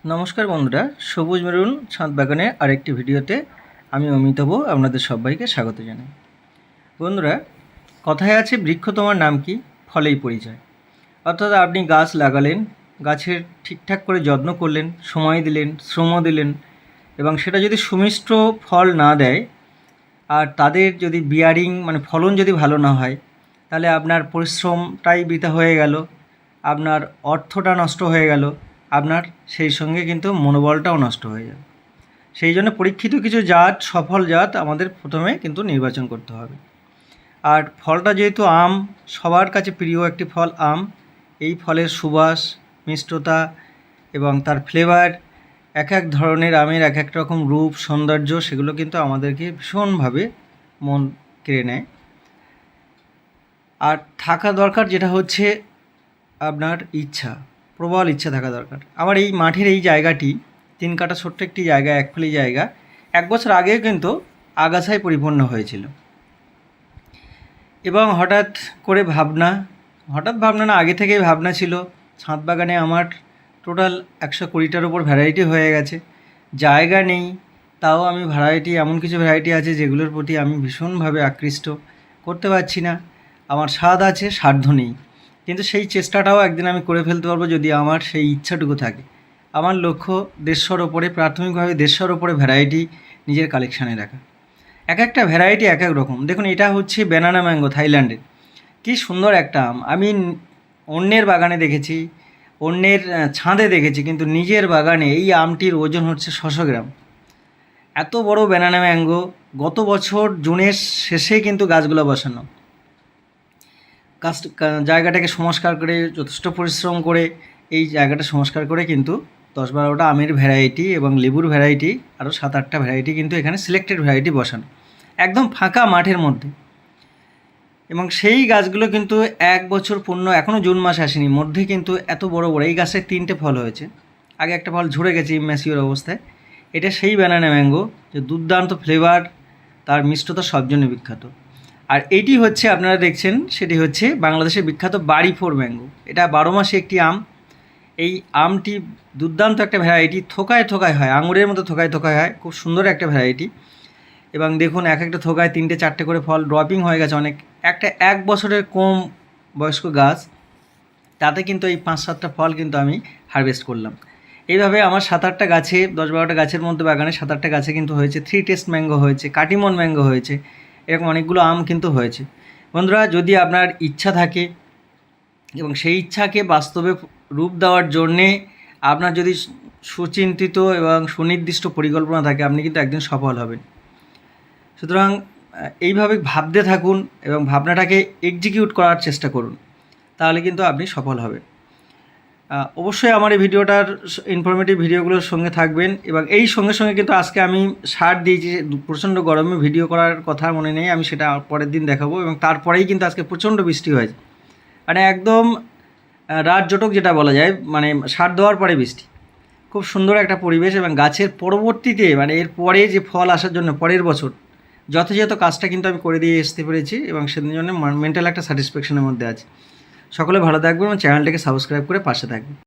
নমস্কার বন্ধুরা, সবুজ মেরুন ছাদ বাগানের আরেকটি ভিডিওতে আমি অমিতাভ আপনাদের সবাইকে স্বাগত জানাই। বন্ধুরা, কথায় আছে বৃক্ষ তোমার নাম কি, ফলেই পরিচয়। অর্থাৎ আপনি গাছ লাগালেন, গাছের ঠিকঠাক করে যত্ন করলেন, সময় দিলেন, শ্রম দিলেন, এবং সেটা যদি সুমিষ্ট ফল না দেয় আর তাদের যদি বিয়ারিং ফলন যদি ভালো না হয়, তাহলে আপনার পরিশ্রমটাই বৃথা হয়ে গেল, আপনার অর্থটা নষ্ট হয়ে গেল, আপনার সেই সঙ্গে কিন্তু মনোবলটাও নষ্ট হয়ে যাবে। সেই জন্য পরীক্ষিত কিছু জাত, সফল জাত আমাদের প্রথমে কিন্তু নির্বাচন করতে হবে। আর ফলটা যেহেতু আম, সবার কাছে প্রিয় একটি ফল আম, এই ফলের সুবাস, মিষ্টতা এবং তার ফ্লেভার, এক এক ধরনের আমের এক এক রকম রূপ, সৌন্দর্য, সেগুলো কিন্তু আমাদেরকে ভীষণভাবে মন কেড়ে নেয়। আর থাকা দরকার যেটা হচ্ছে আপনার ইচ্ছা, প্রবল ইচ্ছা থাকা দরকার। আমার এই মাঠের এই জায়গাটি 3 কাঠা ছোট্ট একটি জায়গা, একফালি জায়গা, 1 বছর আগেও কিন্তু আগাছায় পরিপূর্ণ হয়েছিল। এবং হঠাৎ ভাবনা না, আগে থেকেই ভাবনা ছিল, ছাদ বাগানে আমার টোটাল 120টার উপর ভ্যারাইটি হয়ে গেছে। জায়গা নেই, তাও আমি এমন কিছু ভ্যারাইটি আছে যেগুলোর প্রতি আমি ভীষণভাবে আকৃষ্ট, করতে পারছি না। আমার স্বাদ আছে, সাধ্য নেই, কিন্তু সেই চেষ্টাটাও একদিন আমি করে ফেলতে পারবো যদি আমার সেই ইচ্ছাটুকু থাকে। আমার লক্ষ্য 150-র ওপরে, প্রাথমিকভাবে 150-র ওপরে ভ্যারাইটি নিজের কালেকশানে রাখা। এক একটা ভ্যারাইটি এক এক রকম। দেখুন, এটা হচ্ছে ব্যানানা ম্যাঙ্গো, থাইল্যান্ডের। কী সুন্দর একটা আম। আমি অন্যের বাগানে দেখেছি, অন্যের ছাদে দেখেছি, কিন্তু নিজের বাগানে এই আমটির ওজন হচ্ছে 600 গ্রাম। এত বড় ব্যানানা ম্যাঙ্গো। গত বছর জুনের শেষে কিন্তু গাছগুলো বসানো, জায়গাটাকে সংস্কার করে, যথেষ্ট পরিশ্রম করে এই জায়গাটা সংস্কার করে কিন্তু 10-12টা আমের ভ্যারাইটি এবং লেবুর ভ্যারাইটি, আরও 7-8টা ভ্যারাইটি কিন্তু এখানে সিলেক্টেড ভ্যারাইটি বসানো, একদম ফাঁকা মাঠের মধ্যে। এবং সেই গাছগুলো কিন্তু 1 বছর পূর্ণ, এখনও জুন মাস আসেনি, মধ্যে কিন্তু এত বড় বড় এই গাছে 3টে ফল হয়েছে। আগে একটা ফল ঝরে গেছে ইম্যাচিওর অবস্থায়। এটা সেই ব্যানানা ম্যাঙ্গো যে দুর্দান্ত ফ্লেভার, তার মিষ্টতা সব জন্য বিখ্যাত। আর এইটি হচ্ছে আপনারা দেখছেন, সেটি হচ্ছে বাংলাদেশের বিখ্যাত বাড়ি 4 ম্যাঙ্গো। এটা 12 মাসে একটি আম। এই আমটি দুর্দান্ত একটা ভ্যারাইটি, থোকায় থোকায় হয়, আঙুরের মতো থোকায় থোকায় হয়, খুব সুন্দর একটা ভ্যারাইটি। এবং দেখুন, এক একটা থোকায় 3টে-4টে করে ফল ড্রপিং হয়ে গেছে অনেক। একটা 1 বছরের কম বয়স্ক গাছ, তাতে কিন্তু এই 5-7টা ফল কিন্তু আমি হারভেস্ট করলাম। এইভাবে আমার 7-8টা গাছে, 10-12টা গাছের মধ্যে বাগানে 7-8টা গাছে কিন্তু হয়েছে। 3 টেস্ট ম্যাঙ্গো হয়েছে, কাটিমন ম্যাঙ্গো হয়েছে, এরকম অনেকগুলো আম কিন্তু হয়েছে। বন্ধুরা, যদি আপনার ইচ্ছা থাকে এবং সেই ইচ্ছাকে বাস্তবে রূপ দেওয়ার জন্যে আপনার যদি সুচিন্তিত এবং সুনির্দিষ্ট পরিকল্পনা থাকে, আপনি কিন্তু একদিন সফল হবেন। সুতরাং এইভাবে ভাবতে থাকুন এবং ভাবনাটাকে এক্সিকিউট করার চেষ্টা করুন, তাহলে কিন্তু আপনি সফল হবেন। অবশ্যই আমার এই ভিডিওটার ইনফরমেটিভ ভিডিওগুলোর সঙ্গে থাকবেন। এবং এই সঙ্গে সঙ্গে কিন্তু আজকে আমি সার দিয়েছি, প্রচণ্ড গরমে ভিডিও করার কথা মনে নেই, আমি সেটা পরের দিন দেখাবো। এবং তারপরেই কিন্তু আজকে প্রচণ্ড বৃষ্টি হয়েছে, একদম রাত জটক যেটা বলা যায়, সার দেওয়ার পরে বৃষ্টি। খুব সুন্দর একটা পরিবেশ। এবং গাছের পরবর্তীতে এর পরে যে ফল আসার জন্য পরের বছর যথাযথ কাজটা কিন্তু আমি করে দিয়ে আসতে পেরেছি, এবং সেদিন জন্য মেন্টাল একটা স্যাটিসফ্যাকশনের মধ্যে আছে। সকলে ভালো থাকবেন এবং চ্যানেলটাকে সাবস্ক্রাইব করে পাশে থাকবেন।